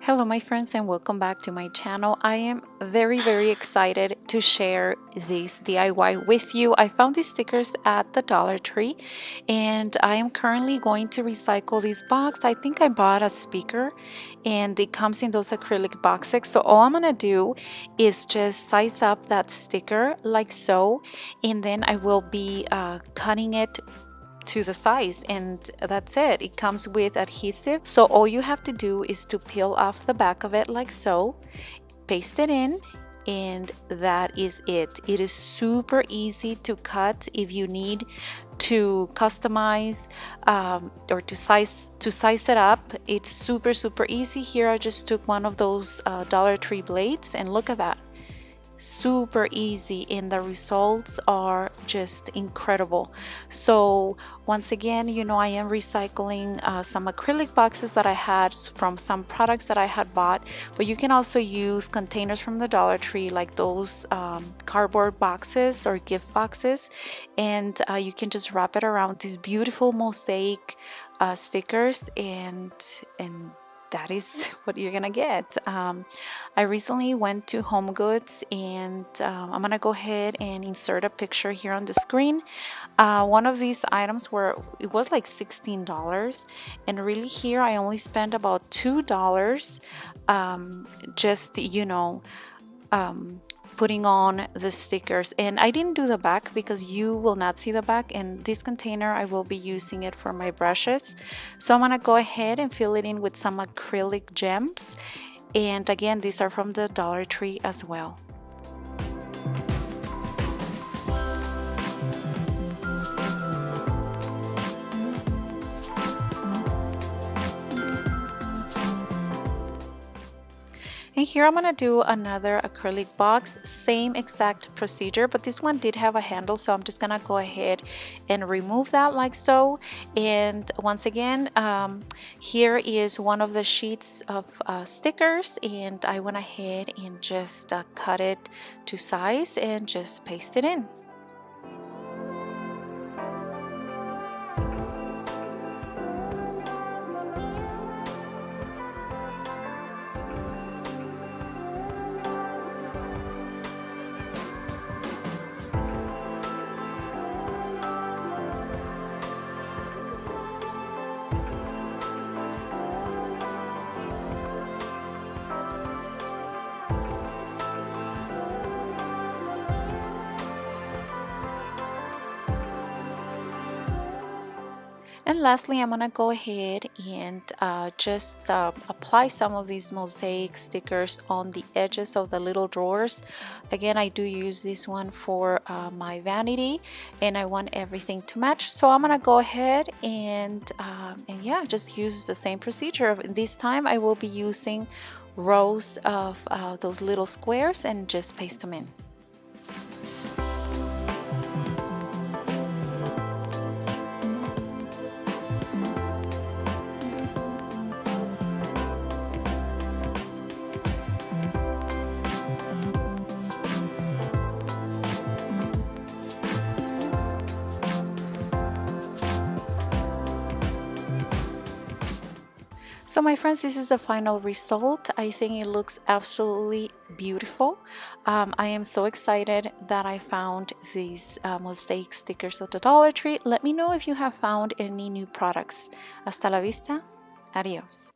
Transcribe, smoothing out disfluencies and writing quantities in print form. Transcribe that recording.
Hello my friends and welcome back to my channel. I am very excited to share this DIY with you. I found these stickers at the Dollar Tree and I am currently going to recycle this box. I think I bought a speaker and it comes in those acrylic boxes. So all I'm gonna do is just size up that sticker like so, and then I will be cutting it to the size, and that's it. It comes with adhesive, so all you have to do is to peel off the back of it like so, paste it in, and that is it. It is super easy to cut. If you need to customize or to size it up, it's super easy. Here I just took one of those Dollar Tree blades, and look at that, super easy, and the results are just incredible. So once again, you know, I am recycling some acrylic boxes that I had from some products that I had bought, but you can also use containers from the Dollar Tree, like those cardboard boxes or gift boxes, and you can just wrap it around these beautiful mosaic stickers, and that is what you're gonna get. I recently went to Home Goods, and I'm gonna go ahead and insert a picture here on the screen. One of these items it was like $16, and really here I only spent about $2, just, you know, putting on the stickers. And I didn't do the back because you will not see the back, and this container I will be using it for my brushes. So I'm gonna go ahead and fill it in with some acrylic gems, and again, these are from the Dollar Tree as well. And here I'm gonna do another acrylic box, same exact procedure, but this one did have a handle, so I'm just gonna go ahead and remove that like so. And once again, here is one of the sheets of stickers, and I went ahead and just cut it to size and just paste it in. And lastly, I'm gonna go ahead and just apply some of these mosaic stickers on the edges of the little drawers. Again, I do use this one for my vanity, and I want everything to match. So I'm gonna go ahead and yeah, just use the same procedure. This time I will be using rows of those little squares and just paste them in. So my friends, this is the final result. I think it looks absolutely beautiful. I am so excited that I found these mosaic stickers at the Dollar Tree. Let me know if you have found any new products. Hasta la vista. Adios.